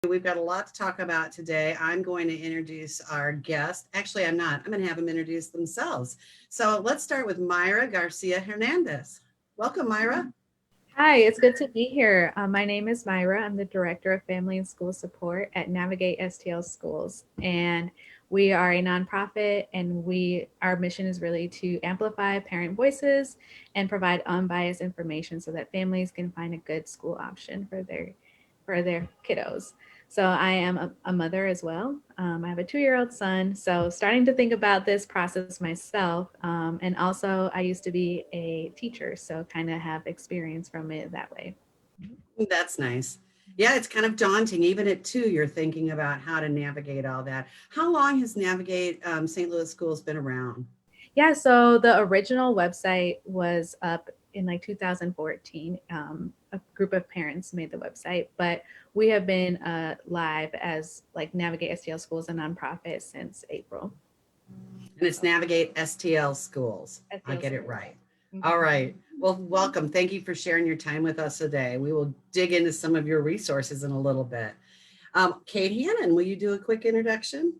We've got a lot to talk about today. I'm going to introduce our guest. Actually, I'm not. I'm going to have them introduce themselves. So let's start with Myra Garcia Hernandez. Welcome, Myra. Hi, it's good to be here. My name is Myra. I'm the Director of Family and School Support at Navigate STL Schools. And we are a nonprofit, and our mission is really to amplify parent voices and provide unbiased information so that families can find a good school option for their kiddos. So I am a mother as well. I have a 2-year-old son. So starting to think about this process myself. And also I used to be a teacher, so kind of have experience from it that way. That's nice. Yeah, it's kind of daunting. Even at two, you're thinking about how to navigate all that. How long has Navigate St. Louis Schools been around? Yeah, so the original website was up in like 2014. A group of parents made the website, but we have been live as like Navigate STL Schools, a nonprofit, since April. And it's Navigate STL Schools. I STL get it Schools. right. All Mhm. right. Well, welcome. Thank you for sharing your time with us today. We will dig into some of your resources in a little bit. Kate Hannon, will you do a quick introduction?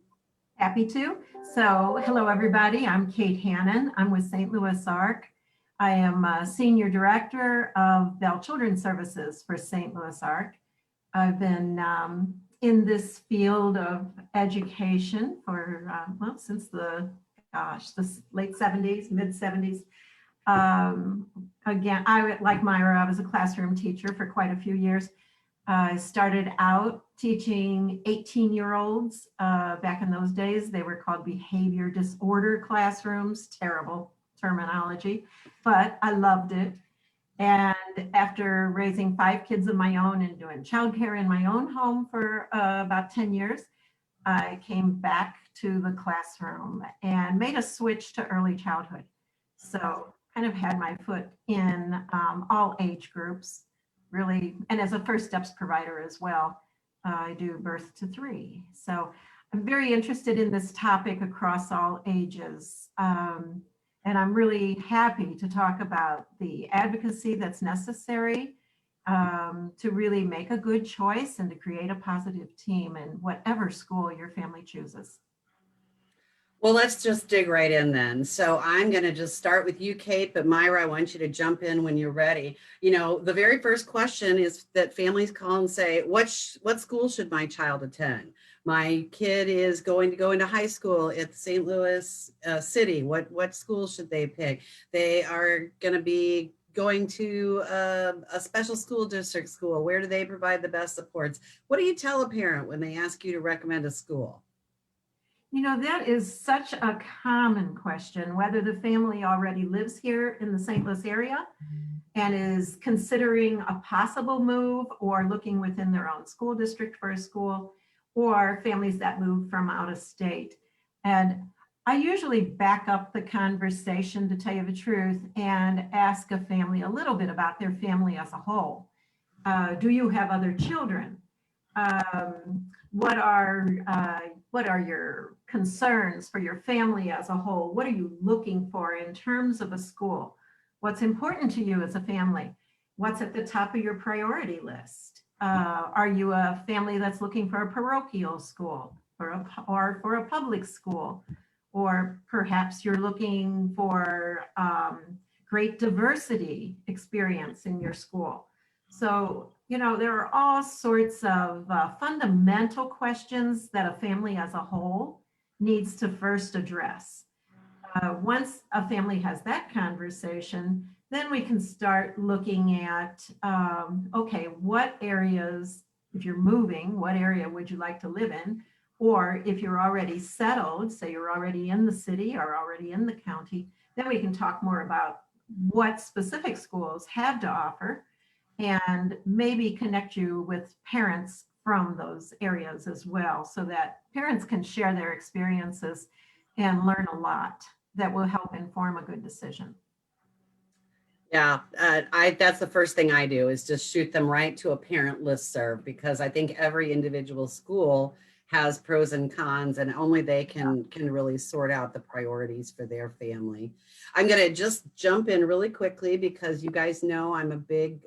Happy to. So, hello everybody. I'm Kate Hannon. I'm with St. Louis ARC. I am a Senior Director of Bell Children's Services for St. Louis ARC. I've been in this field of education for, since the late 70s, mid 70s. Um, Again, like Myra, I was a classroom teacher for quite a few years. I started out teaching 18-year-olds. Back in those days, they were called behavior disorder classrooms, terrible terminology, but I loved it. And after raising 5 kids of my own and doing childcare in my own home for about 10 years, I came back to the classroom and made a switch to early childhood. So kind of had my foot in all age groups, really, and as a first steps provider as well. I do birth to 3. So I'm very interested in this topic across all ages. And I'm really happy to talk about the advocacy that's necessary to really make a good choice and to create a positive team in whatever school your family chooses. Well, let's just dig right in then. So I'm going to just start with you, Kate, but Myra, I want you to jump in when you're ready. You know, the very first question is that families call and say, what school should my child attend? My kid is going to go into high school at St. Louis City. What school should they pick? They are going to be going to a special school district school. Where do they provide the best supports? What do you tell a parent when they ask you to recommend a school? You know, that is such a common question, whether the family already lives here in the St. Louis area and is considering a possible move or looking within their own school district for a school, or families that move from out of state. And I usually back up the conversation, to tell you the truth, and ask a family a little bit about their family as a whole. Do you have other children? What are your concerns for your family as a whole? What are you looking for in terms of a school? What's important to you as a family? What's at the top of your priority list? Are you a family that's looking for a parochial school or for a public school? Or perhaps you're looking for great diversity experience in your school. So, you know, there are all sorts of fundamental questions that a family as a whole needs to first address. Once a family has that conversation, then we can start looking at, okay, what areas, if you're moving, what area would you like to live in? Or if you're already settled, say you're already in the city or already in the county, then we can talk more about what specific schools have to offer and maybe connect you with parents from those areas as well, so that parents can share their experiences and learn a lot that will help inform a good decision. Yeah, I that's the first thing I do is just shoot them right to a parent listserv because I think every individual school has pros and cons and only they can really sort out the priorities for their family. I'm going to just jump in really quickly because you guys know I'm a big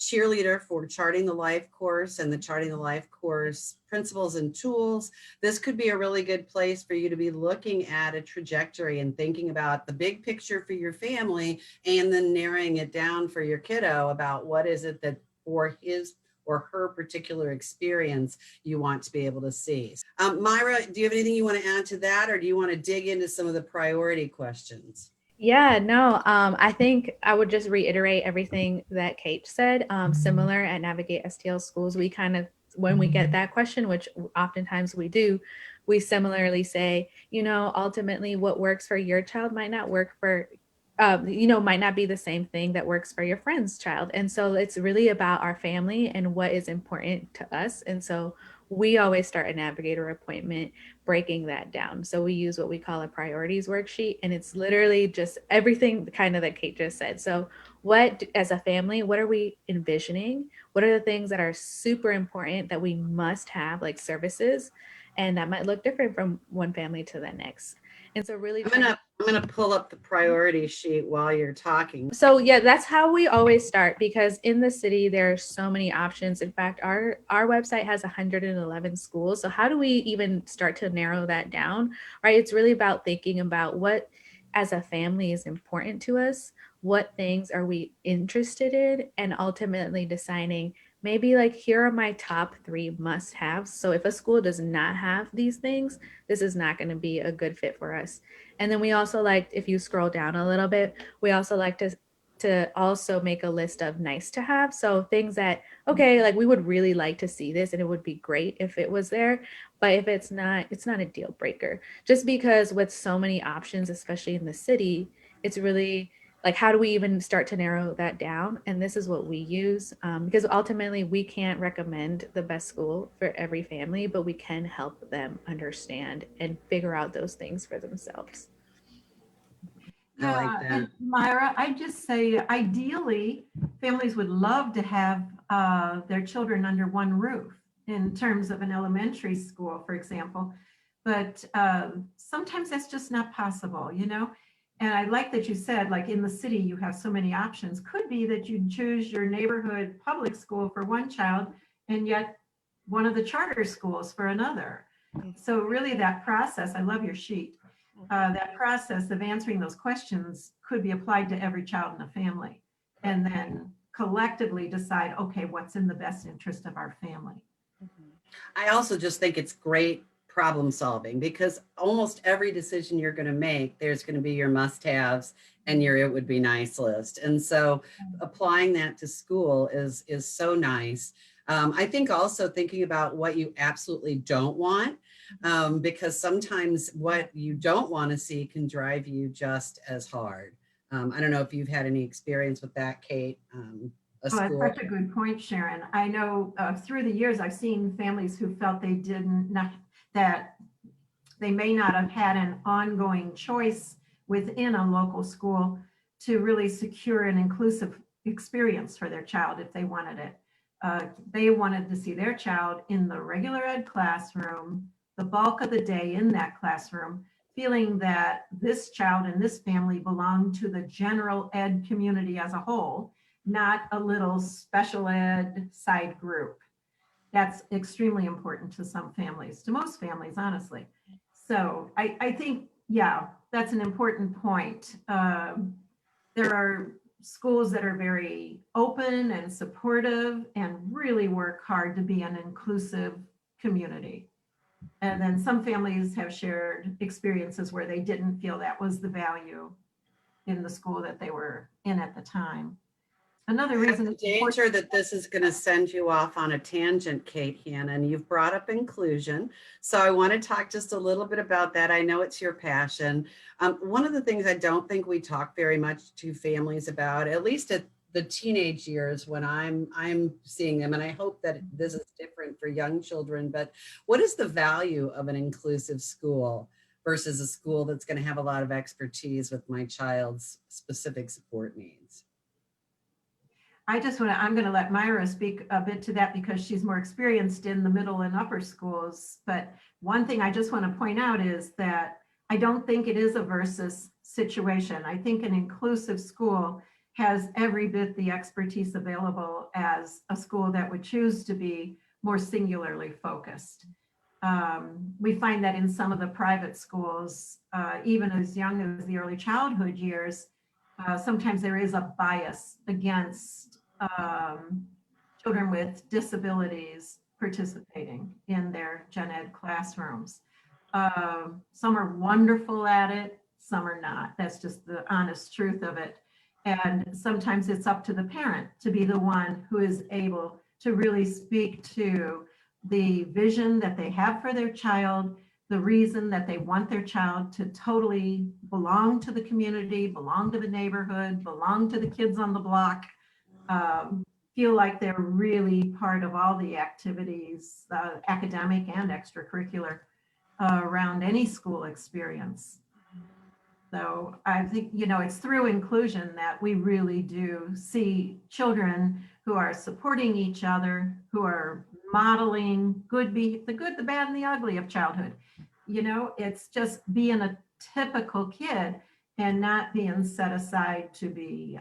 cheerleader for Charting the Life course and the Charting the Life course principles and tools, this could be a really good place for you to be looking at a trajectory and thinking about the big picture for your family, and then narrowing it down for your kiddo about what is it that for his or her particular experience you want to be able to see. Myra, do you have anything you want to add to that, or do you want to dig into some of the priority questions? Yeah, no, I think I would just reiterate everything that Kate said. Similar at Navigate STL Schools, we kind of, when we get that question, which oftentimes we do, we similarly say, ultimately what works for your child might not work for, might not be the same thing that works for your friend's child. And so it's really about our family and what is important to us. And so we always start a navigator appointment breaking that down. So we use what we call a priorities worksheet, and it's literally just everything kind of that Kate just said. So what, as a family, what are we envisioning? What are the things that are super important that we must have, like services? And that might look different from one family to the next. And so really I'm gonna pull up the priority sheet while you're talking. so yeah, that's how we always start, because in the city there are so many options. In fact, our website has 111 schools. So how do we even start to narrow that down? Right? It's really about thinking about what as a family is important to us, what things are we interested in, and ultimately deciding maybe like here are my top 3 must-haves. So if a school does not have these things, this is not going to be a good fit for us. And then we also like, if you scroll down a little bit, we also like to also make a list of nice to have. So things that, okay, like we would really like to see this and it would be great if it was there. But if it's not a deal breaker. Just because with so many options, especially in the city, it's really like, how do we even start to narrow that down? And this is what we use, because ultimately we can't recommend the best school for every family, but we can help them understand and figure out those things for themselves. I like Yeah, that. and Myra, I just say ideally, families would love to have their children under one roof in terms of an elementary school, for example. But sometimes that's just not possible, you know? And I like that you said, like in the city, you have so many options. Could be that you choose your neighborhood public school for one child and yet one of the charter schools for another. So really that process, I love your sheet. That process of answering those questions could be applied to every child in the family, and then collectively decide, okay, what's in the best interest of our family. I also just think it's great problem solving, because almost every decision you're going to make, there's going to be your must-haves and your it would be nice list. And so applying that to school is so nice. I think also thinking about what you absolutely don't want, because sometimes what you don't want to see can drive you just as hard. I don't know if you've had any experience with that, Kate. A Oh, that's school. such a good point, Sharon. I know through the years, I've seen families who felt they didn't, not, that they may not have had an ongoing choice within a local school to really secure an inclusive experience for their child if they wanted it. They wanted to see their child in the regular ed classroom, the bulk of the day in that classroom, feeling that this child and this family belonged to the general ed community as a whole, not a little special ed side group. That's extremely important to some families, to most families, honestly. So I think, yeah, that's an important point. There are schools that are very open and supportive and really work hard to be an inclusive community. And then some families have shared experiences where they didn't feel that was the value in the school that they were in at the time. Another reason The it's important. danger that this is going to send you off on a tangent, Kate Hannon. You've brought up inclusion. So I want to talk just a little bit about that. I know it's your passion. One of the things I don't think we talk very much to families about, at least at the teenage years when I'm seeing them, and I hope that this is different for young children, but what is the value of an inclusive school versus a school that's going to have a lot of expertise with my child's specific support needs? I'm going to let Myra speak a bit to that because she's more experienced in the middle and upper schools. But one thing I just want to point out is that I don't think it is a versus situation. I think an inclusive school has every bit the expertise available as a school that would choose to be more singularly focused. We find that in some of the private schools, even as young as the early childhood years, sometimes there is a bias against children with disabilities participating in their gen ed classrooms. Some are wonderful at it, some are not. That's just the honest truth of it. And sometimes it's up to the parent to be the one who is able to really speak to the vision that they have for their child, the reason that they want their child to totally belong to the community, belong to the neighborhood, belong to the kids on the block, feel like they're really part of all the activities, academic and extracurricular, around any school experience. So I think, it's through inclusion that we really do see children who are supporting each other, who are modeling the good, the bad, and the ugly of childhood. It's just being a typical kid and not being set aside to be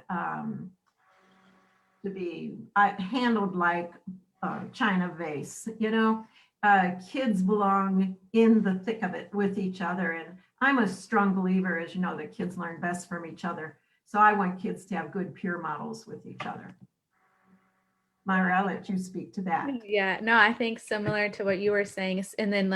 handled like a china vase. Kids belong in the thick of it with each other. And I'm a strong believer, as you know, that kids learn best from each other. So I want kids to have good peer models with each other. Myra, I'll let you speak to that. Yeah, no, I think similar to what you were saying, and then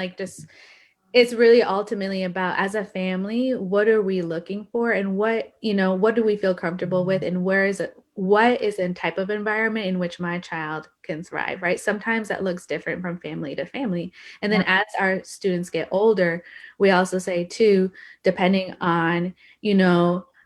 it's really ultimately about, as a family, what are we looking for, and what do we feel comfortable with, and what is a type of environment in which my child can thrive, right? Sometimes that looks different from family to family. And then as our students get older, we also say too, depending on,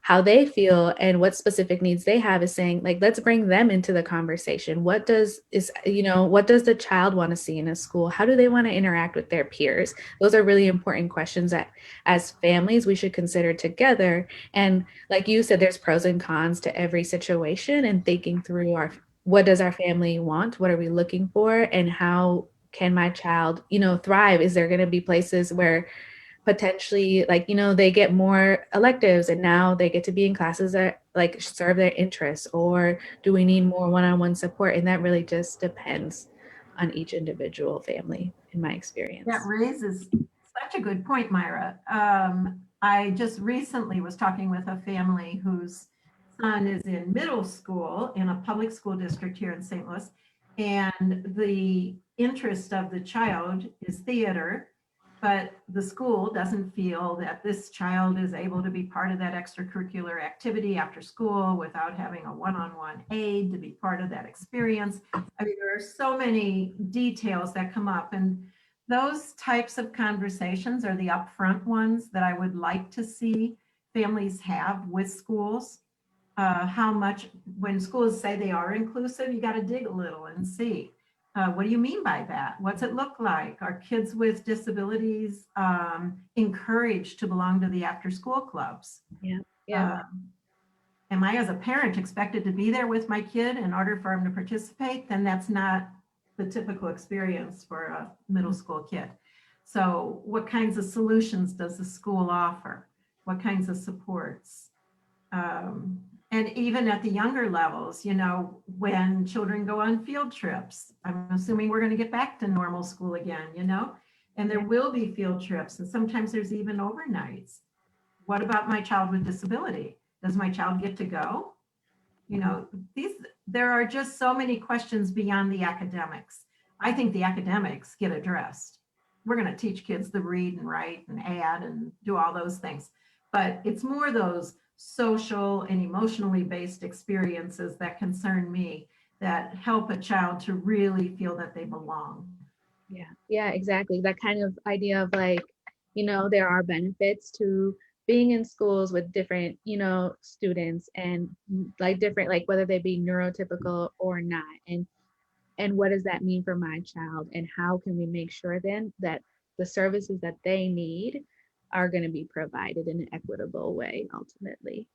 how they feel and what specific needs they have, is saying, like, let's bring them into the conversation. What does the child want to see in a school? How do they want to interact with their peers? Those are really important questions that as families we should consider together. And like you said, there's pros and cons to every situation, and thinking through what does our family want? What are we looking for? And how can my child, thrive? Is there going to be places where potentially, they get more electives and now they get to be in classes that serve their interests, or do we need more one-on-one support? And that really just depends on each individual family, in my experience. That raises such a good point, Myra. I just recently was talking with a family whose son is in middle school in a public school district here in St. Louis, and the interest of the child is theater, but the school doesn't feel that this child is able to be part of that extracurricular activity after school without having a one-on-one aide to be part of that experience. I mean, there are so many details that come up, and those types of conversations are the upfront ones that I would like to see families have with schools. How much, when schools say they are inclusive, you got to dig a little and see. What do you mean by that? What's it look like? Are kids with disabilities encouraged to belong to the after-school clubs? Yeah. Am I, as a parent, expected to be there with my kid in order for him to participate? Then that's not the typical experience for a middle school kid. So what kinds of solutions does the school offer? What kinds of supports? And even at the younger levels, when children go on field trips, I'm assuming we're going to get back to normal school again, and there will be field trips, and sometimes there's even overnights. What about my child with disability? Does my child get to go? There are just so many questions beyond the academics. I think the academics get addressed. We're going to teach kids to read and write and add and do all those things, but it's more those social and emotionally based experiences that concern me, that help a child to really feel that they belong. Yeah, exactly. That kind of idea of there are benefits to being in schools with different, students, and different, whether they be neurotypical or not. And what does that mean for my child? And how can we make sure then that the services that they need are going to be provided in an equitable way, ultimately?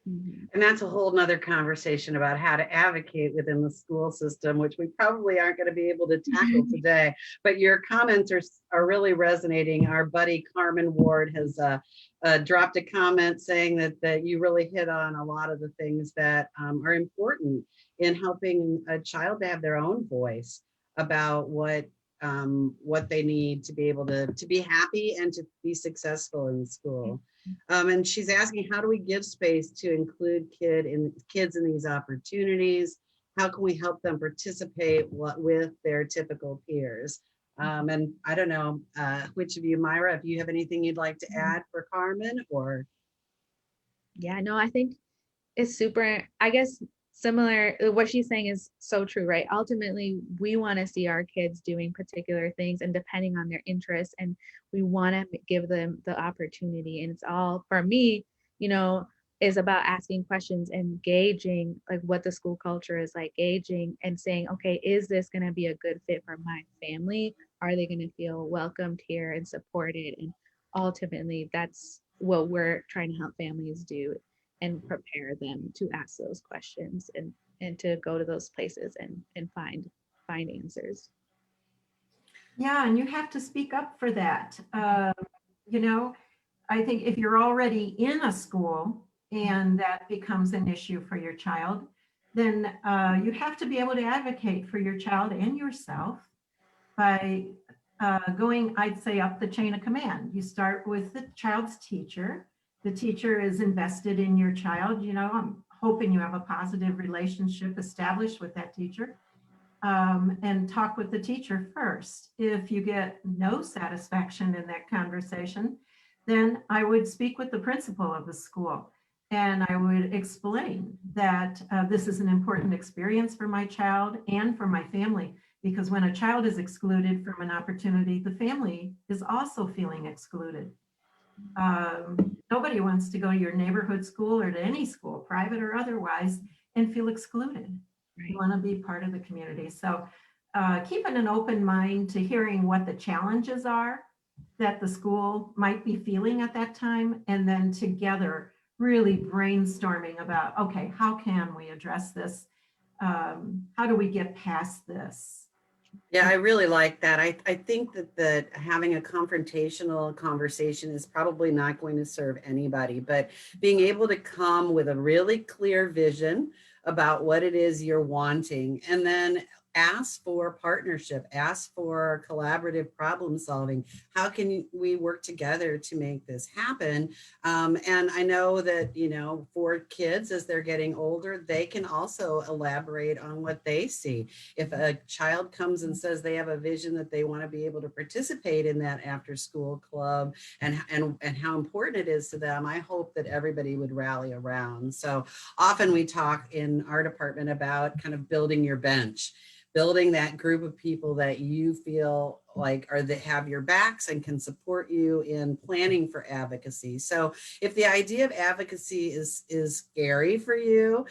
Mhm. And that's a whole nother conversation about how to advocate within the school system, which we probably aren't going to be able to tackle today. But your comments are really resonating. Our buddy Carmen Ward has dropped a comment saying that you really hit on a lot of the things that are important in helping a child to have their own voice about what they need to be able to be happy and to be successful in school. And she's asking, how do we give space to include kids in these opportunities? How can we help them participate with their typical peers? And I don't know, which of you, Myra, if you have anything you'd like to add for Carmen, or Yeah, no, I think it's super, I guess, similar. What she's saying is so true, right? Ultimately, we want to see our kids doing particular things and depending on their interests, and we want to give them the opportunity. And it's all, for me, you know, is about asking questions and gauging like what the school culture is like, gauging and saying, okay, is this going to be a good fit for my family? Are they going to feel welcomed here and supported? And ultimately, that's what we're trying to help families do and prepare them to ask those questions and to go to those places and find answers. Yeah, and you have to speak up for that. You know, I think if you're already in a school and that becomes an issue for your child, then you have to be able to advocate for your child and yourself by going, I'd say, up the chain of command. You start with the child's teacher. The teacher is invested in your child. You know, I'm hoping you have a positive relationship established with that teacher. And talk with the teacher first. If you get no satisfaction in that conversation, then I would speak with the principal of the school and I would explain that this is an important experience for my child and for my family, because when a child is excluded from an opportunity, the family is also feeling excluded. Nobody wants to go to your neighborhood school or to any school, private or otherwise, and feel excluded. You want to be part of the community. So keeping an open mind to hearing what the challenges are that the school might be feeling at that time, and then together really brainstorming about, okay, how can we address this? How do we get past this? yeah, I really like that. I think that having a confrontational conversation is probably not going to serve anybody, but being able to come with a really clear vision about what it is you're wanting, and then ask for partnership, ask for collaborative problem solving. How can we work together to make this happen? And I know that, you know, for kids as they're getting older, they can also elaborate on what they see. If a child comes and says they have a vision that they want to be able to participate in that after school club and how important it is to them, I hope that everybody would rally around. So often we talk in our department about kind of building your bench, building that group of people that you feel like are that have your backs and can support you in planning for advocacy. So if the idea of advocacy is scary for you,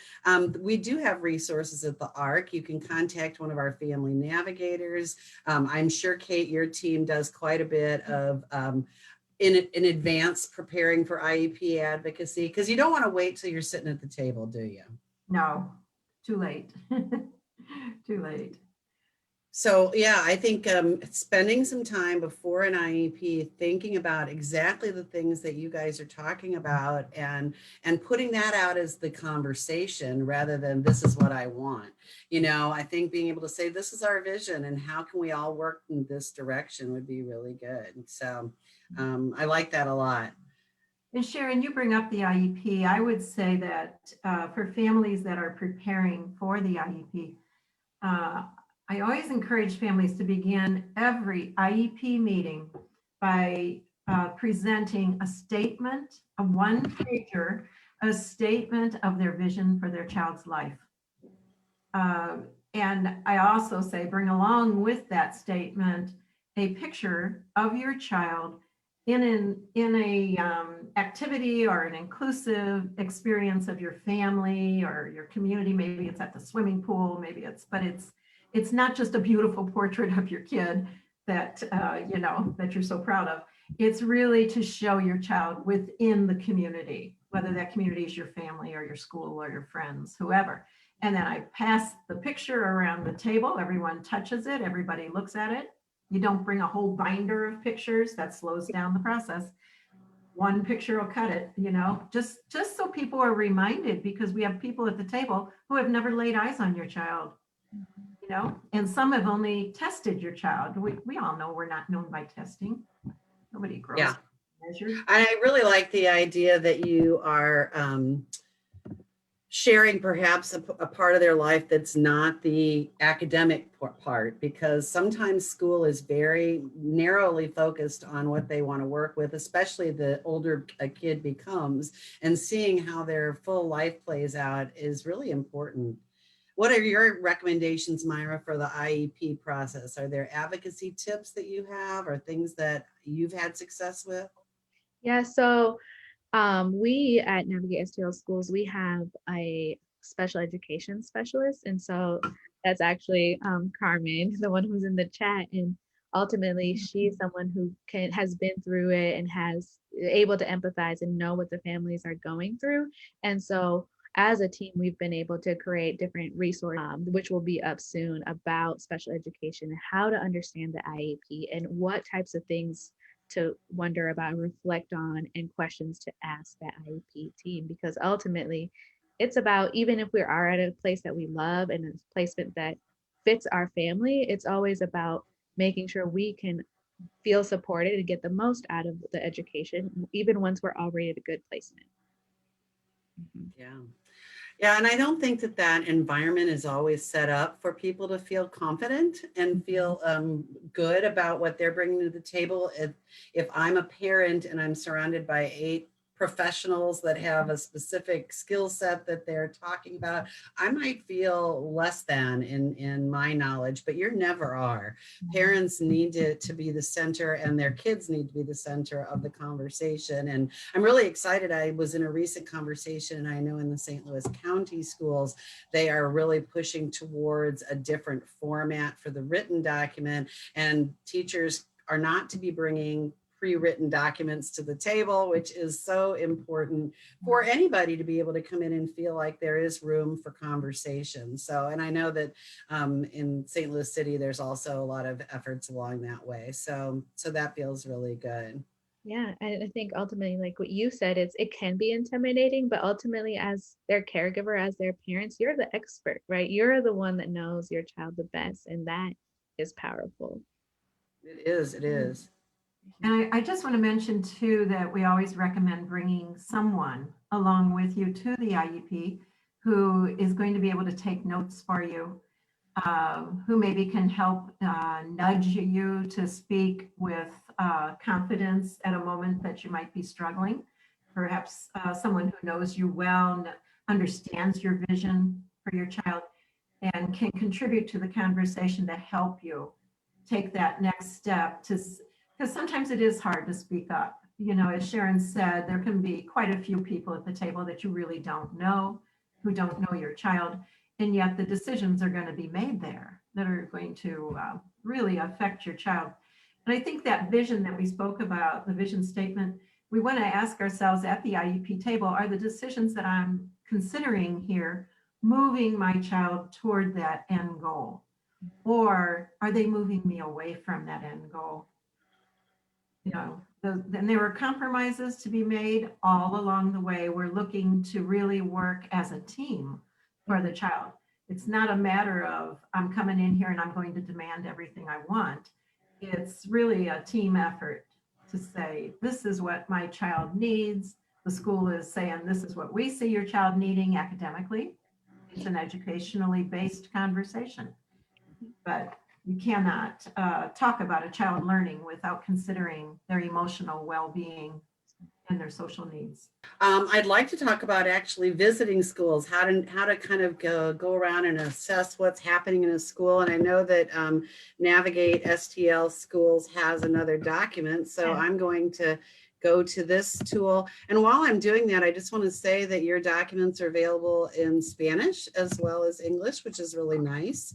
we do have resources at the ARC. You can contact one of our family navigators. I'm sure, Kate, your team does quite a bit of in advance preparing for IEP advocacy, because you don't want to wait till you're sitting at the table, do you? No, too late. Too late. So yeah, I think spending some time before an IEP, thinking about exactly the things that you guys are talking about, and putting that out as the conversation rather than this is what I want. You know, I think being able to say this is our vision and how can we all work in this direction would be really good. So I like that a lot. And Sharon, you bring up the IEP. I would say that for families that are preparing for the IEP, I always encourage families to begin every IEP meeting by presenting a statement, a one-pager, a statement of their vision for their child's life. And I also say bring along with that statement a picture of your child in a activity or an inclusive experience of your family or your community. Maybe it's at the swimming pool, maybe it's not just a beautiful portrait of your kid that you know that you're so proud of. It's really to show your child within the community whether that community is your family or your school or your friends, whoever. And then I pass the picture around the table. Everyone touches it. Everybody looks at it. You don't bring a whole binder of pictures. That slows down the process. One picture will cut it, just so people are reminded, because we have people at the table who have never laid eyes on your child, and some have only tested your child. We all know we're not known by testing. Nobody grows Yeah. measured. And I really like the idea that you are sharing perhaps a part of their life that's not the academic part, because sometimes school is very narrowly focused on what they want to work with, especially the older a kid becomes, and seeing how their full life plays out is really important. What are your recommendations, Myra, for the IEP process? Are there advocacy tips that you have or things that you've had success with? Yeah, so we at Navigate STL Schools, we have a special education specialist. And so that's actually Carmen, the one who's in the chat. And ultimately, she's someone who has been through it and has able to empathize and know what the families are going through. And so as a team, we've been able to create different resources, which will be up soon, about special education, how to understand the IEP and what types of things to wonder about, reflect on, and questions to ask that IEP team. Because ultimately, it's about, even if we are at a place that we love and a placement that fits our family, it's always about making sure we can feel supported and get the most out of the education, even once we're already at a good placement. Yeah. Yeah, and I don't think that that environment is always set up for people to feel confident and feel good about what they're bringing to the table. If I'm a parent and I'm surrounded by 8 professionals that have a specific skill set that they're talking about, I might feel less than in my knowledge, but you never are. Parents need to be the center, and their kids need to be the center of the conversation. And I'm really excited. I was in a recent conversation, and I know in the St. Louis County schools, they are really pushing towards a different format for the written document, and teachers are not to be bringing pre-written documents to the table, which is so important for anybody to be able to come in and feel like there is room for conversation. So, and I know that in St. Louis City, there's also a lot of efforts along that way. So that feels really good. Yeah, I think ultimately, like what you said, it can be intimidating, but ultimately, as their caregiver, as their parents, you're the expert, right? You're the one that knows your child the best, and that is powerful. It is, it is. And I just want to mention too that we always recommend bringing someone along with you to the IEP who is going to be able to take notes for you, who maybe can help nudge you to speak with confidence at a moment that you might be struggling. Perhaps someone who knows you well, understands your vision for your child, and can contribute to the conversation to help you take that next step, because sometimes it is hard to speak up. As Sharon said, there can be quite a few people at the table that you really don't know, who don't know your child, and yet the decisions are going to be made there that are going to really affect your child. And I think that vision that we spoke about, the vision statement, we want to ask ourselves at the IEP table, are the decisions that I'm considering here moving my child toward that end goal? Or are they moving me away from that end goal? Then there were compromises to be made all along the way. We're looking to really work as a team for the child. It's not a matter of I'm coming in here and I'm going to demand everything I want. It's really a team effort to say, this is what my child needs. The school is saying, this is what we see your child needing academically. It's an educationally based conversation. But you cannot talk about a child learning without considering their emotional well-being and their social needs. I'd like to talk about actually visiting schools, how to kind of go around and assess what's happening in a school. And I know that Navigate STL Schools has another document, so I'm going to go to this tool. And while I'm doing that, I just want to say that your documents are available in Spanish as well as English, which is really nice.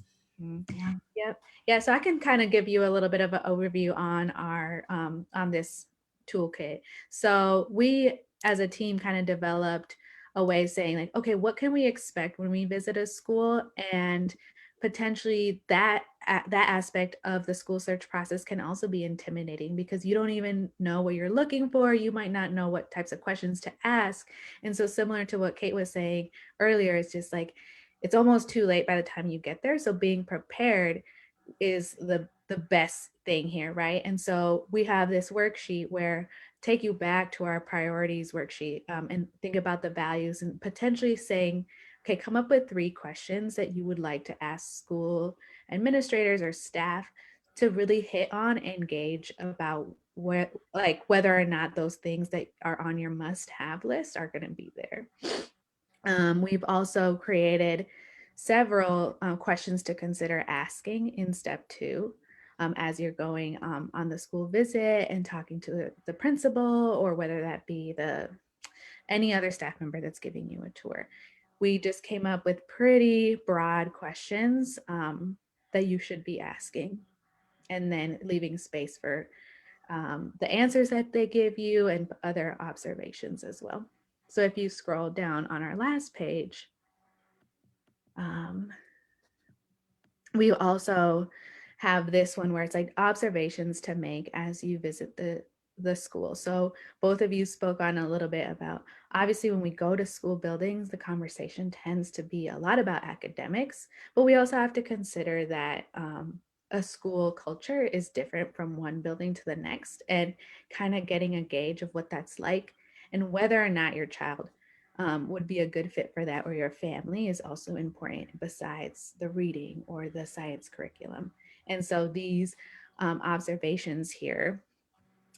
Yep. Yeah. So I can kind of give you a little bit of an overview on our on this toolkit. So we as a team kind of developed a way of saying like, okay, what can we expect when we visit a school? And potentially that aspect of the school search process can also be intimidating because you don't even know what you're looking for. You might not know what types of questions to ask. And so similar to what Kate was saying earlier, it's just like, it's almost too late by the time you get there. So being prepared is the best thing here, right? And so we have this worksheet where take you back to our priorities worksheet and think about the values and potentially saying, okay, come up with 3 questions that you would like to ask school administrators or staff to really hit on and gauge about where, like, whether or not those things that are on your must-have list are going to be there. We've also created several questions to consider asking in step 2 as you're going on the school visit and talking to the principal, or whether that be any other staff member that's giving you a tour. We just came up with pretty broad questions that you should be asking, and then leaving space for the answers that they give you and other observations as well. So if you scroll down on our last page, we also have this one where it's like observations to make as you visit the school. So both of you spoke on a little bit about, obviously when we go to school buildings, the conversation tends to be a lot about academics, but we also have to consider that a school culture is different from one building to the next, and kind of getting a gauge of what that's like and whether or not your child would be a good fit for that, or your family, is also important besides the reading or the science curriculum. And so these observations here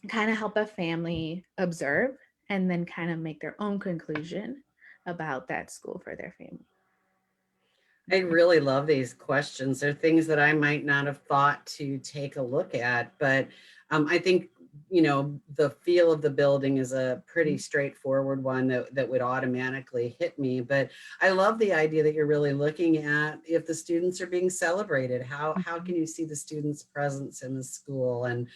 kind of help a family observe and then kind of make their own conclusion about that school for their family. I really love these questions. They're things that I might not have thought to take a look at, but I think, the feel of the building is a pretty straightforward one that would automatically hit me. But I love the idea that you're really looking at if the students are being celebrated, how can you see the students' presence in the school? And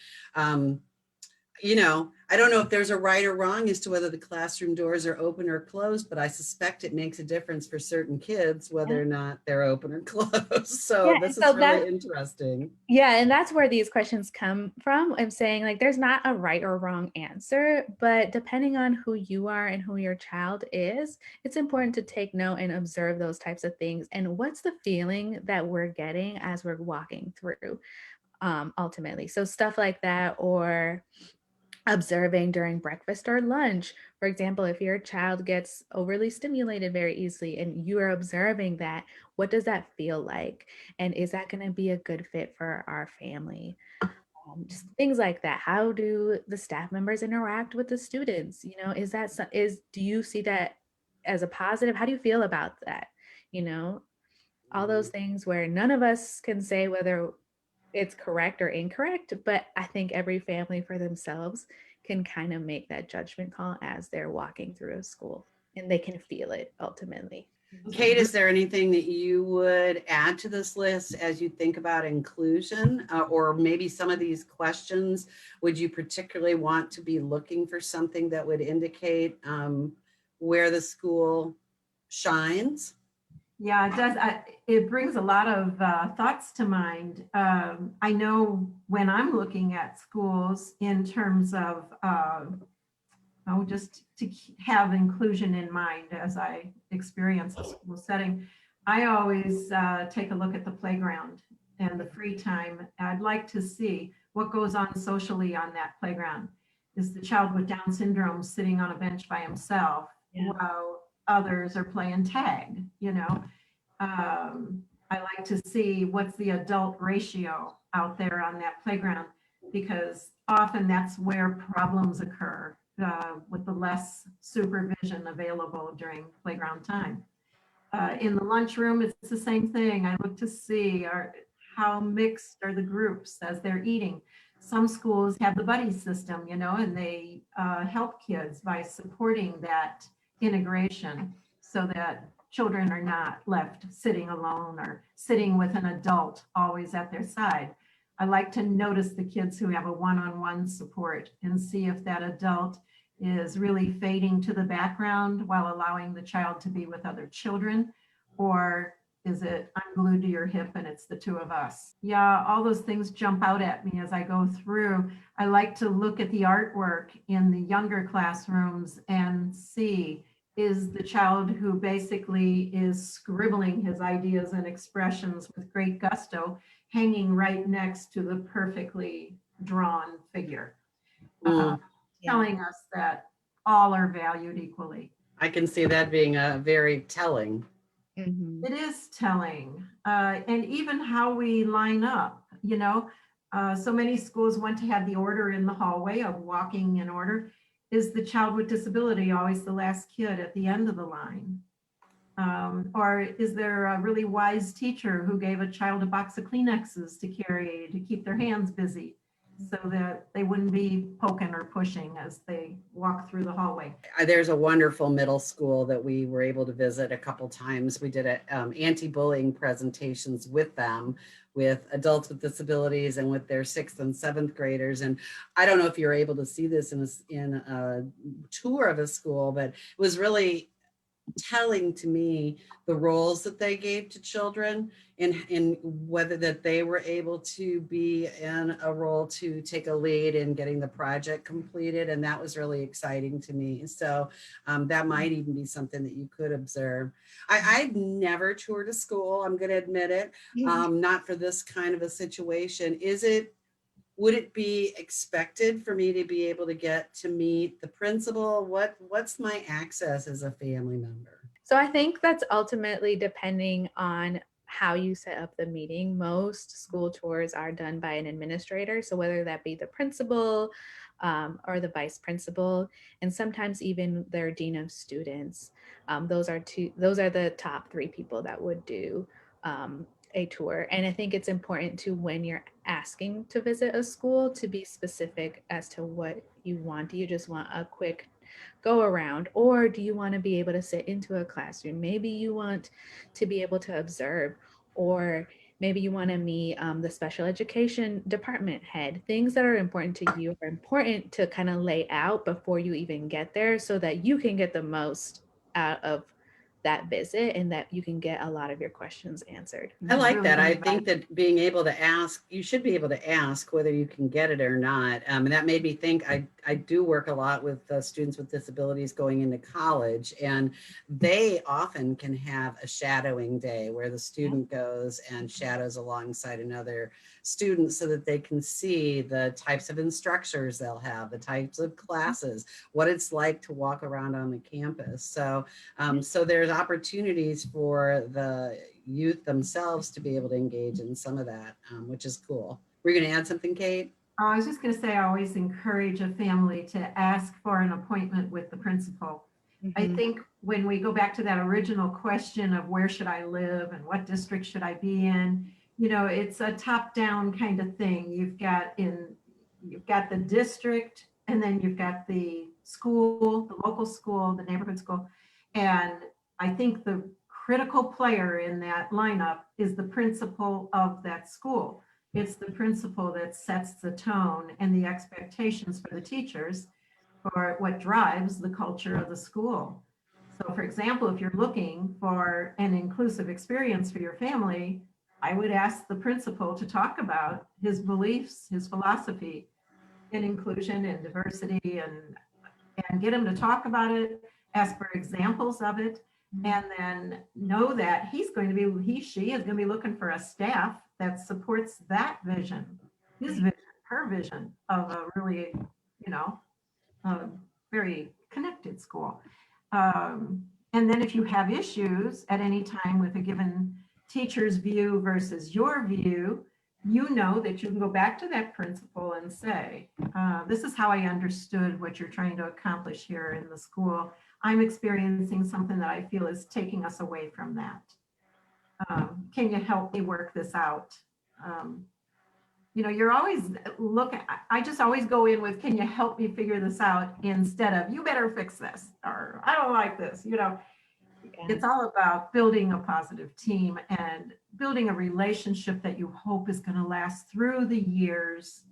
I don't know if there's a right or wrong as to whether the classroom doors are open or closed, but I suspect it makes a difference for certain kids, whether or not they're open or closed. So this is really interesting. Yeah, and that's where these questions come from. I'm saying like there's not a right or wrong answer, but depending on who you are and who your child is, it's important to take note and observe those types of things. And what's the feeling that we're getting as we're walking through ultimately. So stuff like that, or observing during breakfast or lunch. For example, if your child gets overly stimulated very easily and you are observing that, what does that feel like? And is that going to be a good fit for our family? Just things like that. How do the staff members interact with the students? Do you see that as a positive? How do you feel about that? All those things where none of us can say whether it's correct or incorrect, but I think every family for themselves can kind of make that judgment call as they're walking through a school, and they can feel it ultimately. Kate, is there anything that you would add to this list as you think about inclusion, or maybe some of these questions, would you particularly want to be looking for something that would indicate where the school shines? Yeah, it does. It brings a lot of thoughts to mind. I know when I'm looking at schools in terms of, just to have inclusion in mind as I experience the school setting, I always take a look at the playground and the free time. I'd like to see what goes on socially on that playground. Is the child with Down syndrome sitting on a bench by himself? Yeah. While others are playing tag, I like to see what's the adult ratio out there on that playground, because often that's where problems occur with the less supervision available during playground time. In the lunchroom, it's the same thing. I look to see how mixed are the groups as they're eating. Some schools have the buddy system, and they help kids by supporting that integration so that children are not left sitting alone or sitting with an adult always at their side. I like to notice the kids who have a one-on-one support and see if that adult is really fading to the background while allowing the child to be with other children? Or is it I'm glued to your hip and it's the two of us? Yeah, all those things jump out at me as I go through. I like to look at the artwork in the younger classrooms and see, is the child who basically is scribbling his ideas and expressions with great gusto hanging right next to the perfectly drawn figure, Mm, telling us that all are valued equally. I can see that being very telling. Mhm. It is telling, and even how we line up, so many schools want to have the order in the hallway of walking in order. Is the child with disability always the last kid at the end of the line? Or is there a really wise teacher who gave a child a box of Kleenexes to carry to keep their hands busy so that they wouldn't be poking or pushing as they walk through the hallway? There's a wonderful middle school that we were able to visit a couple times. We did anti-bullying presentations with them, with adults with disabilities and with their 6th and 7th graders. And I don't know if you're able to see this in a tour of a school, but it was really telling to me the roles that they gave to children and whether that they were able to be in a role to take a lead in getting the project completed. And that was really exciting to me. So that might even be something that you could observe. I've never toured a school, I'm going to admit it, not for this kind of a situation. Would it be expected for me to be able to get to meet the principal? What's my access as a family member? So I think that's ultimately depending on how you set up the meeting. Most school tours are done by an administrator. So whether that be the principal or the vice principal, and sometimes even their dean of students. Those are the top 3 people that would do a tour. And I think it's important to, when you're asking to visit a school, to be specific as to what you want. Do you just want a quick go around, or do you want to be able to sit into a classroom? Maybe you want to be able to observe, or maybe you want to meet the special education department head. Things that are important to you are important to kind of lay out before you even get there, so that you can get the most out of that visit and that you can get a lot of your questions answered. I like Really that. I good think that being able to ask, you should be able to ask whether you can get it or not. And that made me think, I do work a lot with students with disabilities going into college, and they often can have a shadowing day where the student goes and shadows alongside another student so that they can see the types of instructors they'll have, the types of classes, what it's like to walk around on the campus. So there's opportunities for the youth themselves to be able to engage in some of that, which is cool. We're going to add something, Kate? Oh, I was just going to say, I always encourage a family to ask for an appointment with the principal. I think when we go back to that original question of where should I live and what district should I be in, it's a top-down kind of thing. You've got the district, and then you've got the school, the local school, the neighborhood school. And I think the critical player in that lineup is the principal of that school. It's the principal that sets the tone and the expectations for the teachers for what drives the culture of the school. So for example, if you're looking for an inclusive experience for your family, I would ask the principal to talk about his beliefs, his philosophy in inclusion and diversity, and get him to talk about it, ask for examples of it, and then know that he, she is going to be looking for a staff that supports that vision, his vision, her vision of a really, very connected school. And then if you have issues at any time with a given teacher's view versus your view, you know that you can go back to that principal and say, this is how I understood what you're trying to accomplish here in the school. I'm experiencing something that I feel is taking us away from that. Can you help me work this out? You're always I just always go in with, can you help me figure this out, instead of, you better fix this, or I don't like this. It's all about building a positive team and building a relationship that you hope is going to last through the years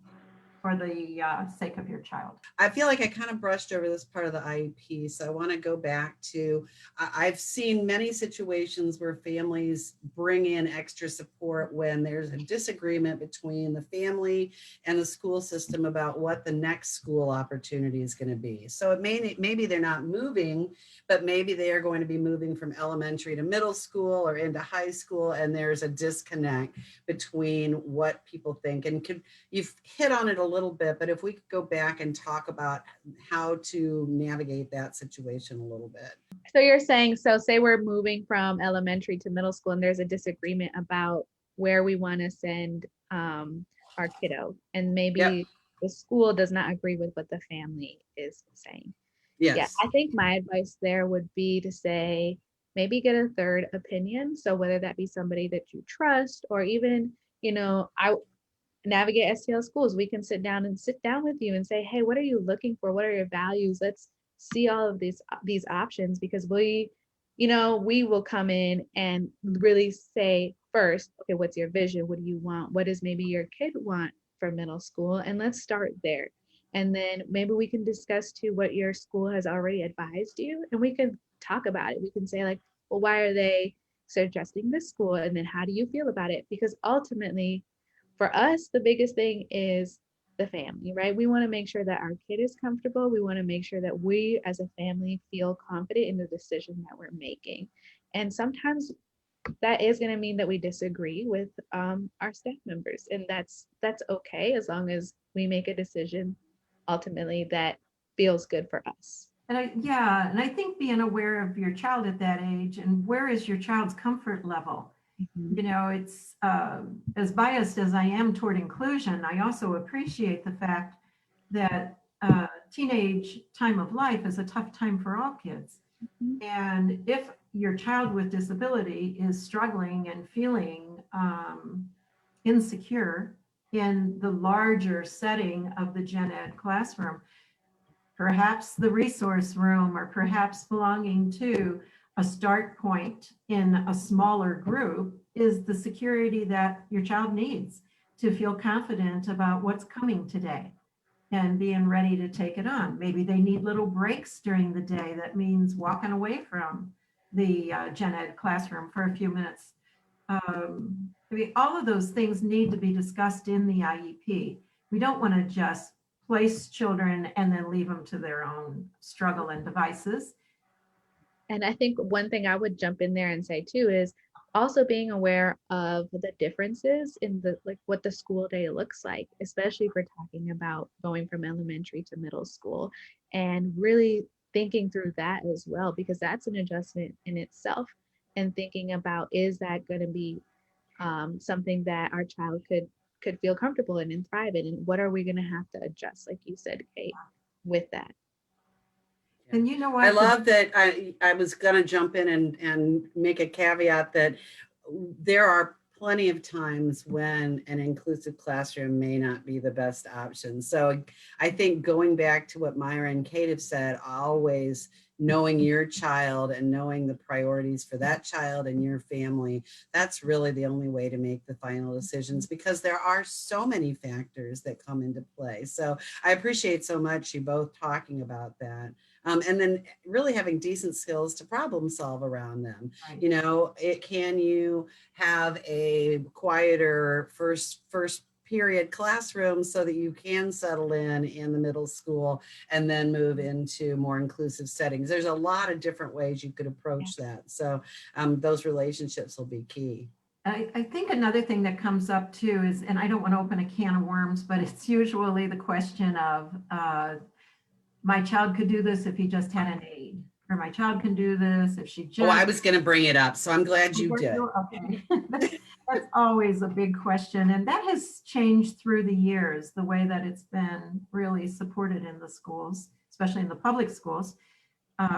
for the sake of your child. I feel like I kind of brushed over this part of the IEP. So I want to go back to, I've seen many situations where families bring in extra support when there's a disagreement between the family and the school system about what the next school opportunity is going to be. So maybe they're not moving, but maybe they are going to be moving from elementary to middle school or into high school. And there's a disconnect between what people think. And you've hit on it a little bit, but if we could go back and talk about how to navigate that situation a little bit. So you're saying, so say we're moving from elementary to middle school and there's a disagreement about where we want to send our kiddo, and maybe Yep. the school does not agree with what the family is saying. Yes. Yeah, I think my advice there would be to say, maybe get a third opinion. So whether that be somebody that you trust, or even, I Navigate STL Schools, we can sit down with you and say, hey, what are you looking for? What are your values? Let's see all of these options, because we will come in and really say first, okay, what's your vision? What do you want? What does maybe your kid want for middle school? And let's start there. And then maybe we can discuss too what your school has already advised you, and we can talk about it. We can say like, well, why are they suggesting this school? And then how do you feel about it? Because ultimately, for us, the biggest thing is the family, right? We want to make sure that our kid is comfortable. We want to make sure that we as a family feel confident in the decision that we're making. And sometimes that is going to mean that we disagree with our staff members. And that's okay, as long as we make a decision ultimately that feels good for us. And I think being aware of your child at that age and where is your child's comfort level. It's as biased as I am toward inclusion, I also appreciate the fact that teenage time of life is a tough time for all kids. And if your child with disability is struggling and feeling insecure in the larger setting of the gen ed classroom, perhaps the resource room, or perhaps belonging to a start point in a smaller group, is the security that your child needs to feel confident about what's coming today and being ready to take it on. Maybe they need little breaks during the day. That means walking away from the gen ed classroom for a few minutes. All of those things need to be discussed in the IEP. We don't want to just place children and then leave them to their own struggle and devices. And I think one thing I would jump in there and say too is also being aware of the differences in what the school day looks like, especially if we're talking about going from elementary to middle school, and really thinking through that as well, because that's an adjustment in itself. And thinking about, is that going to be something that our child could feel comfortable in and thrive in, and what are we going to have to adjust, like you said, Kate, with that. And you know what? I love that. I was going to jump in and make a caveat that there are plenty of times when an inclusive classroom may not be the best option. So I think going back to what Myra and Kate have said, always knowing your child and knowing the priorities for that child and your family, that's really the only way to make the final decisions, because there are so many factors that come into play. So I appreciate so much you both talking about that. And then really having decent skills to problem solve around them. Right. Can you have a quieter first period classroom so that you can settle in the middle school and then move into more inclusive settings? There's a lot of different ways you could approach that. So those relationships will be key. I think another thing that comes up too is, and I don't want to open a can of worms, but it's usually the question of, my child could do this if he just had an aid, or my child can do this if she just. Oh, I was going to bring it up, so I'm glad you did. Okay. That's always a big question, and that has changed through the years, the way that it's been really supported in the schools, especially in the public schools.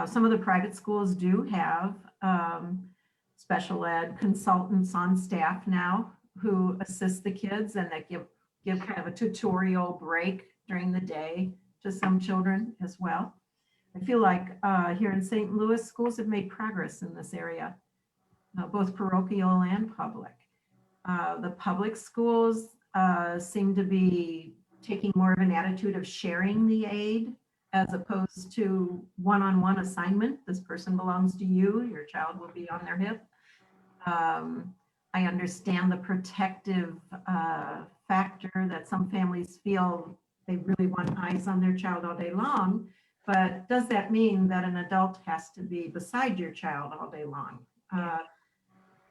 Some of the private schools do have special ed consultants on staff now who assist the kids, and that give kind of a tutorial break during the day to some children as well. I feel like here in St. Louis, schools have made progress in this area, both parochial and public. The public schools seem to be taking more of an attitude of sharing the aid as opposed to one-on-one assignment. This person belongs to you, your child will be on their hip. I understand the protective factor that some families feel they really want eyes on their child all day long, but does that mean that an adult has to be beside your child all day long?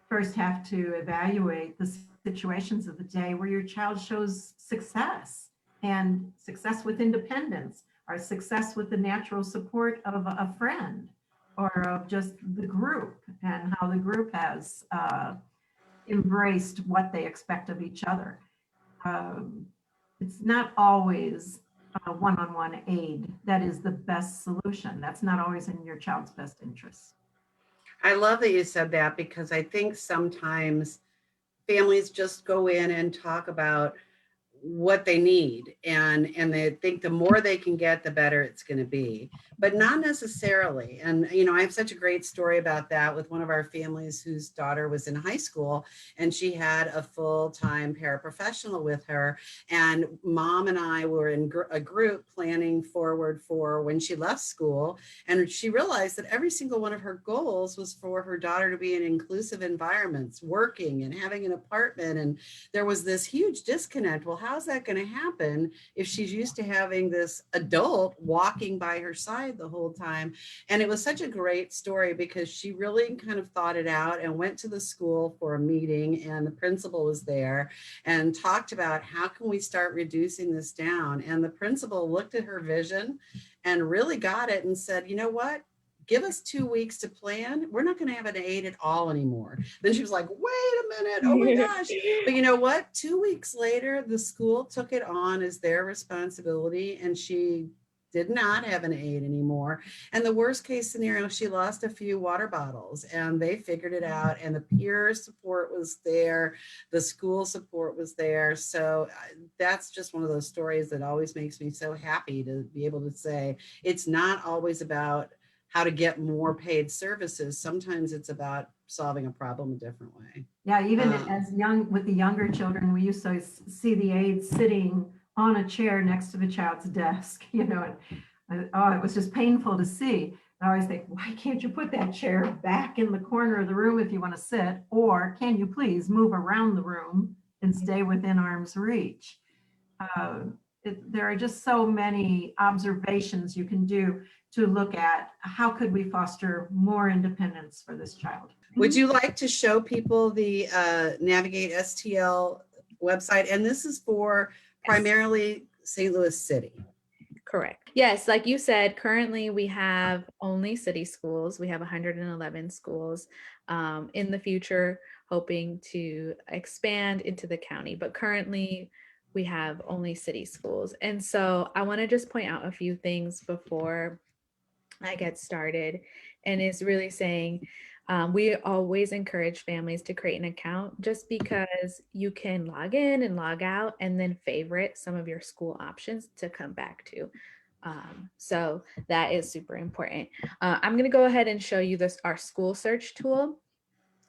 First have to evaluate the situations of the day where your child shows success and success with independence or success with the natural support of a friend or of just the group and how the group has embraced what they expect of each other. It's not always a one-on-one aid that is the best solution. That's not always in your child's best interest. I love that you said that because I think sometimes families just go in and talk about what they need and they think the more they can get the better it's going to be, but not necessarily. And I have such a great story about that with one of our families whose daughter was in high school and she had a full-time paraprofessional with her, and mom and I were in a group planning forward for when she left school, and she realized that every single one of her goals was for her daughter to be in inclusive environments, working and having an apartment, and there was this huge disconnect. Well, how's that going to happen if she's used to having this adult walking by her side the whole time? And it was such a great story because she really kind of thought it out and went to the school for a meeting, and the principal was there and talked about how can we start reducing this down. And the principal looked at her vision and really got it and said, you know what? Give us 2 weeks to plan. We're not going to have an aid at all anymore. Then she was like, wait a minute. Oh my gosh. But you know what? 2 weeks later, the school took it on as their responsibility, and she did not have an aid anymore. And the worst case scenario, she lost a few water bottles, and they figured it out, and the peer support was there. The school support was there. So that's just one of those stories that always makes me so happy to be able to say it's not always about how to get more paid services. Sometimes it's about solving a problem a different way. Yeah, even as with the younger children, we used to see the aide sitting on a chair next to the child's desk, and it was just painful to see. I always think, why can't you put that chair back in the corner of the room if you want to sit? Or can you please move around the room and stay within arm's reach? There are just so many observations you can do to look at how could we foster more independence for this child. Would you like to show people the Navigate STL website? And this is for primarily St. Louis City. Correct. Yes, like you said, currently we have only city schools. We have 111 schools. In the future, hoping to expand into the county, but currently we have only city schools. And so I want to just point out a few things before I get started, and it's really saying we always encourage families to create an account just because you can log in and log out and then favorite some of your school options to come back to. So that is super important. I'm going to go ahead and show you our school search tool.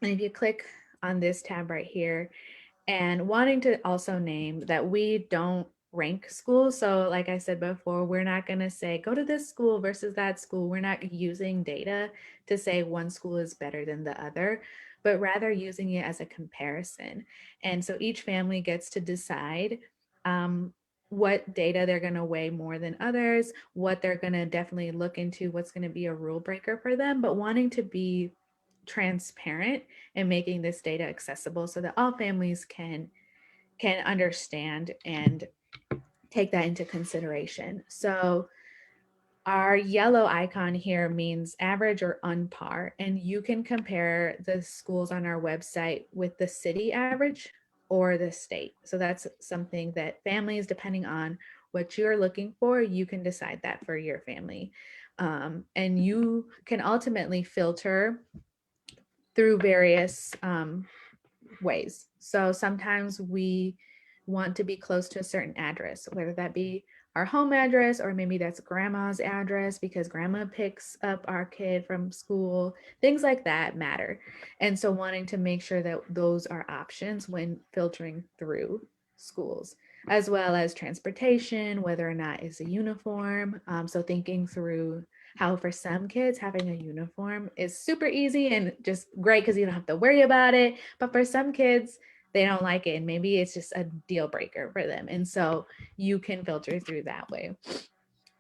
And if you click on this tab right here, and wanting to also name that we don't rank schools. So like I said before, we're not going to say go to this school versus that school. We're not using data to say one school is better than the other, but rather using it as a comparison. And so each family gets to decide what data they're going to weigh more than others, what they're going to definitely look into, what's going to be a rule breaker for them, but wanting to be transparent and making this data accessible so that all families can understand and take that into consideration. So our yellow icon here means average or unpar, and you can compare the schools on our website with the city average or the state. So that's something that families, depending on what you're looking for, you can decide that for your family. And you can ultimately filter through various ways. So sometimes we want to be close to a certain address, whether that be our home address or maybe that's grandma's address because grandma picks up our kid from school. Things like that matter. And so wanting to make sure that those are options when filtering through schools. as well as transportation, whether or not it's a uniform. So thinking through how for some kids having a uniform is super easy and just great because you don't have to worry about it. But for some kids, they don't like it and maybe it's just a deal breaker for them. And so you can filter through that way.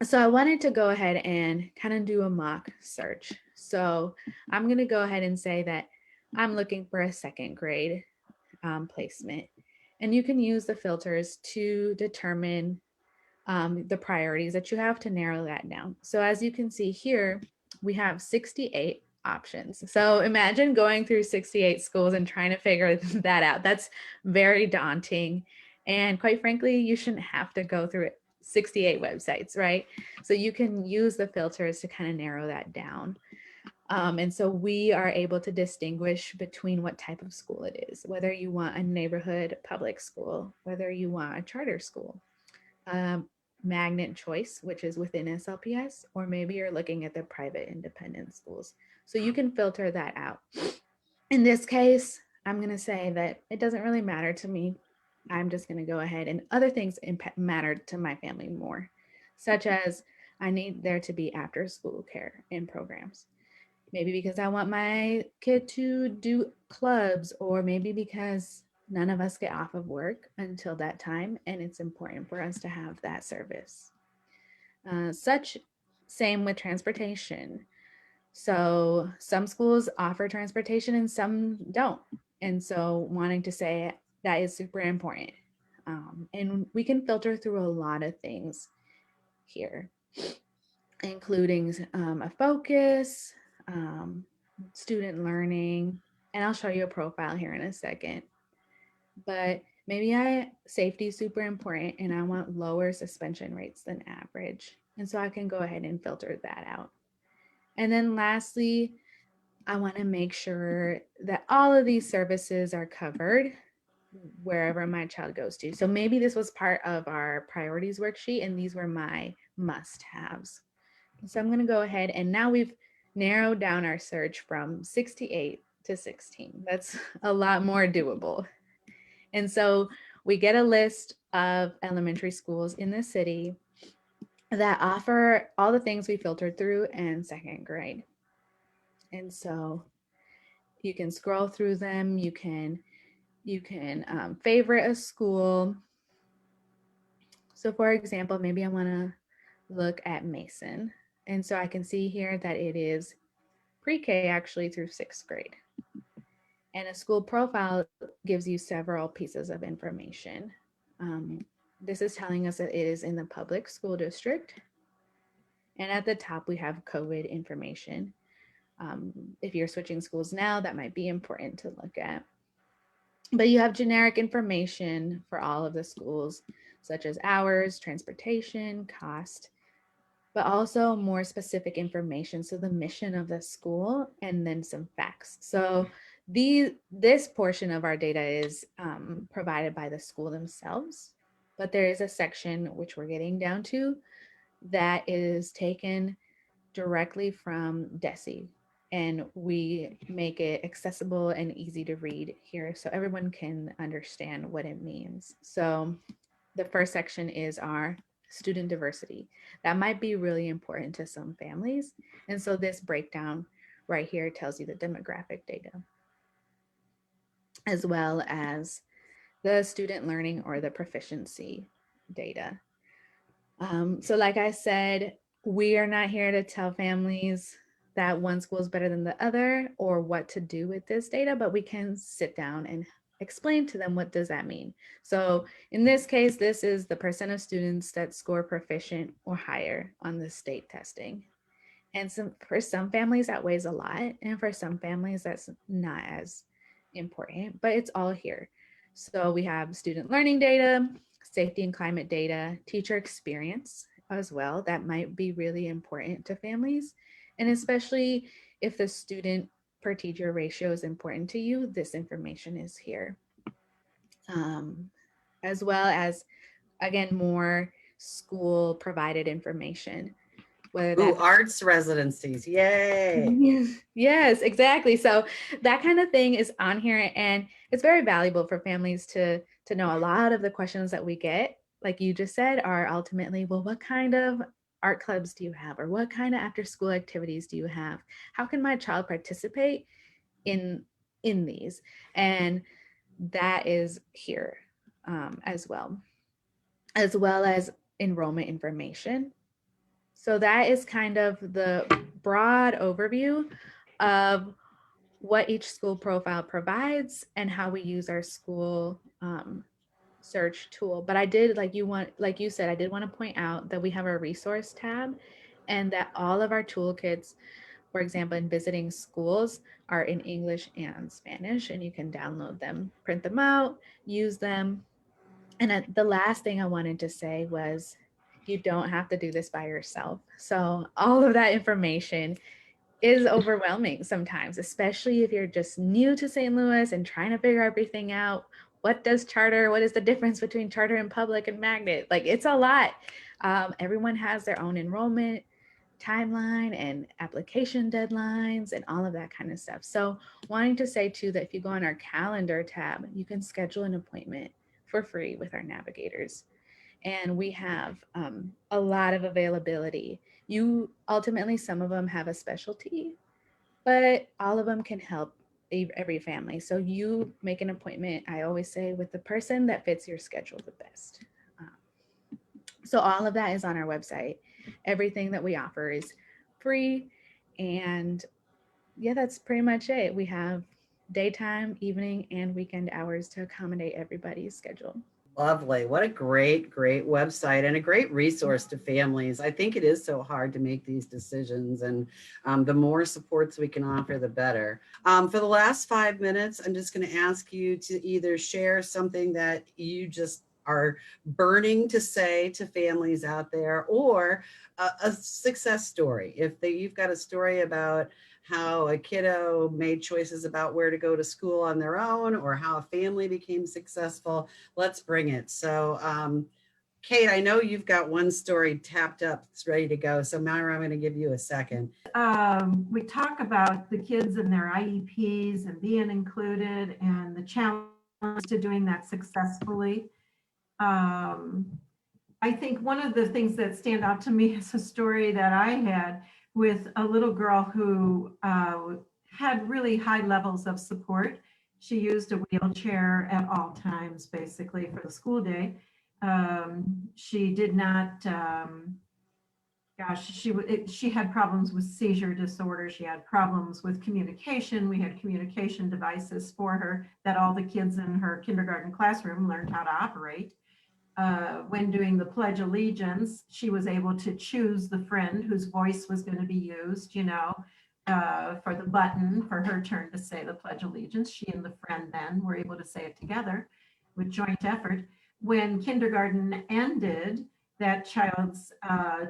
So I wanted to go ahead and kind of do a mock search. So I'm going to go ahead and say that I'm looking for a second grade placement. And you can use the filters to determine the priorities that you have to narrow that down. So as you can see here, we have 68 options. So imagine going through 68 schools and trying to figure that out. That's very daunting. And quite frankly, you shouldn't have to go through 68 websites, right? So you can use the filters to kind of narrow that down. And so we are able to distinguish between what type of school it is, whether you want a neighborhood public school, whether you want a charter school, magnet choice, which is within SLPS, or maybe you're looking at the private independent schools. So you can filter that out. In this case, I'm going to say that it doesn't really matter to me. I'm just going to go ahead and other things matter to my family more, such as I need there to be after school care and programs. Maybe because I want my kid to do clubs, or maybe because none of us get off of work until that time, and it's important for us to have that service. Same with transportation. So some schools offer transportation and some don't. And so wanting to say that is super important. And we can filter through a lot of things here, including a focus, student learning, and I'll show you a profile here in a second. But maybe safety is super important and I want lower suspension rates than average. And so I can go ahead and filter that out. And then lastly, I want to make sure that all of these services are covered wherever my child goes to. So maybe this was part of our priorities worksheet and these were my must-haves. So I'm going to go ahead and now we've narrowed down our search from 68 to 16. That's a lot more doable. And so we get a list of elementary schools in the city that offer all the things we filtered through in second grade. And so you can scroll through them. You can favorite a school. So for example, maybe I want to look at Mason. And so I can see here that it is pre-K actually through sixth grade. And a school profile gives you several pieces of information. This is telling us that it is in the public school district. And at the top, we have COVID information. If you're switching schools now, that might be important to look at. But you have generic information for all of the schools, such as hours, transportation, cost, but also more specific information. So the mission of the school and then some facts. So this portion of our data is provided by the school themselves, but there is a section which we're getting down to that is taken directly from DESE, and we make it accessible and easy to read here so everyone can understand what it means. So the first section is our student diversity. That might be really important to some families. And so this breakdown right here tells you the demographic data, as well as the student learning or the proficiency data. So like I said, we are not here to tell families that one school is better than the other or what to do with this data, but we can sit down and explain to them what does that mean. So in this case, this is the percent of students that score proficient or higher on the state testing. And for some families that weighs a lot, and for some families that's not as important, but it's all here. So we have student learning data, safety and climate data, teacher experience as well. That might be really important to families. And especially if the student per teacher ratio is important to you, this information is here. As well as, again, more school provided information. Ooh, arts residencies, yay. Yes, exactly. So that kind of thing is on here, and it's very valuable for families to to know a lot of the questions that we get, like you just said, are ultimately, well, what kind of art clubs do you have? Or what kind of after school activities do you have? How can my child participate in these? And that is here as well as enrollment information. So that is kind of the broad overview of what each school profile provides and how we use our school search tool. But I did, like you said, I did want to point out that we have a resource tab and that all of our toolkits, for example, in visiting schools, are in English and Spanish, and you can download them, print them out, use them. And the last thing I wanted to say was you don't have to do this by yourself. So all of that information is overwhelming sometimes, especially if you're just new to St. Louis and trying to figure everything out. What is the difference between charter and public and magnet? Like, it's a lot. Everyone has their own enrollment timeline and application deadlines and all of that kind of stuff. So wanting to say too that if you go on our calendar tab, you can schedule an appointment for free with our navigators. And we have a lot of availability. Ultimately, some of them have a specialty, but all of them can help every family. So you make an appointment, I always say, with the person that fits your schedule the best. So all of that is on our website. Everything that we offer is free. And yeah, that's pretty much it. We have daytime, evening, and weekend hours to accommodate everybody's schedule. Lovely. What a great, great website and a great resource to families. I think it is so hard to make these decisions, and the more supports we can offer, the better. For the last 5 minutes, I'm just going to ask you to either share something that you just are burning to say to families out there, or a success story. If you've got a story about how a kiddo made choices about where to go to school on their own, or how a family became successful, let's bring it. So, Kate, I know you've got one story tapped up, it's ready to go. So Myra, I'm going to give you a second. We talk about the kids and their IEPs and being included and the challenge to doing that successfully. I think one of the things that stand out to me is a story that I had with a little girl who had really high levels of support. She used a wheelchair at all times, basically, for the school day. She did not, she had problems with seizure disorder. She had problems with communication. We had communication devices for her that all the kids in her kindergarten classroom learned how to operate. When doing the Pledge of Allegiance, she was able to choose the friend whose voice was going to be used, for the button for her turn to say the Pledge of Allegiance. She and the friend then were able to say it together with joint effort. When kindergarten ended, that child's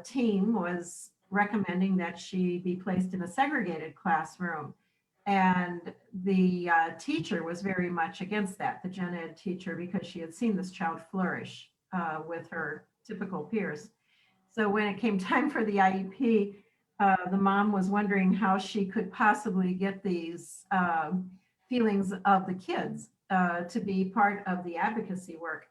team was recommending that she be placed in a segregated classroom. And the teacher was very much against that, the gen ed teacher, because she had seen this child flourish with her typical peers. So when it came time for the IEP, the mom was wondering how she could possibly get these feelings of the kids to be part of the advocacy work.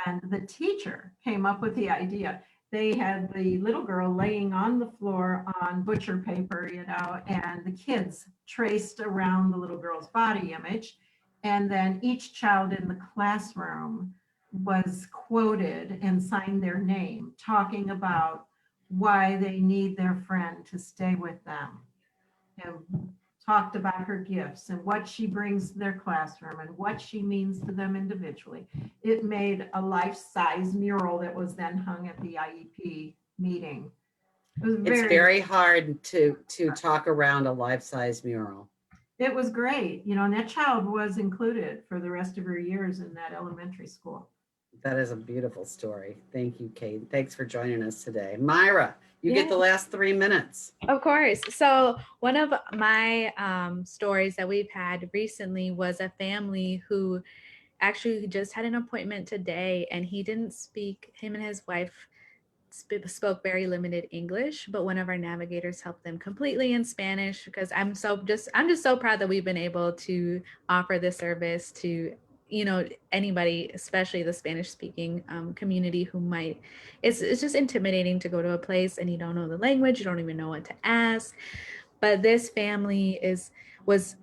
And the teacher came up with the idea. They had the little girl laying on the floor on butcher paper, and the kids traced around the little girl's body image. And then each child in the classroom was quoted and signed their name, talking about why they need their friend to stay with them, and talked about her gifts and what she brings to their classroom and what she means to them individually. It made a life-size mural that was then hung at the IEP meeting. It's very hard to talk around a life-size mural. It was great, and that child was included for the rest of her years in that elementary school. That is a beautiful story. Thank you, Kate. Thanks for joining us today. Myra, you get the last 3 minutes. Of course. So one of my stories that we've had recently was a family who actually just had an appointment today, and him and his wife spoke very limited English, but one of our navigators helped them completely in Spanish, because I'm just so proud that we've been able to offer this service to you know, anybody, especially the Spanish speaking community who might, it's just intimidating to go to a place and you don't know the language, you don't even know what to ask. But this family was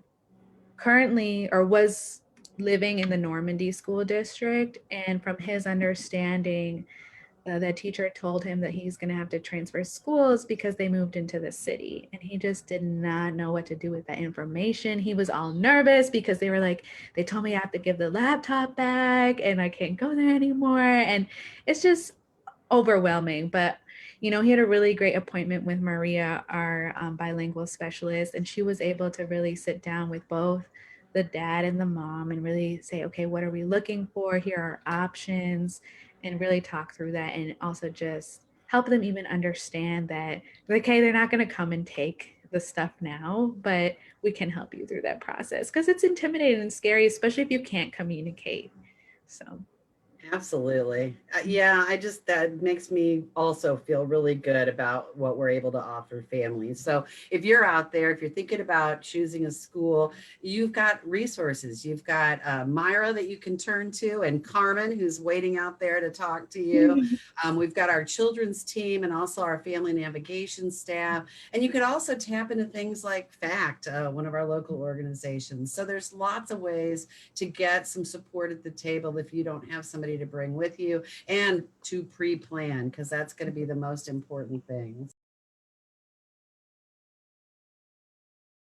currently or was living in the Normandy school district. And from his understanding, the teacher told him that he's going to have to transfer schools because they moved into the city. And he just did not know what to do with that information. He was all nervous because they were like, they told me I have to give the laptop back and I can't go there anymore. And it's just overwhelming. But you know, he had a really great appointment with Maria, our bilingual specialist, and she was able to really sit down with both the dad and the mom and really say, okay, what are we looking for? Here are options, and really talk through that, and also just help them even understand that, okay, they're not going to come and take the stuff now, but we can help you through that process because it's intimidating and scary, especially if you can't communicate. So. Absolutely. Yeah, that makes me also feel really good about what we're able to offer families. So if you're out there, if you're thinking about choosing a school, you've got resources. You've got Myra that you can turn to, and Carmen, who's waiting out there to talk to you. We've got our children's team and also our family navigation staff. And you could also tap into things like FACT, one of our local organizations. So there's lots of ways to get some support at the table if you don't have somebody to bring with you, and to pre-plan, because that's going to be the most important thing.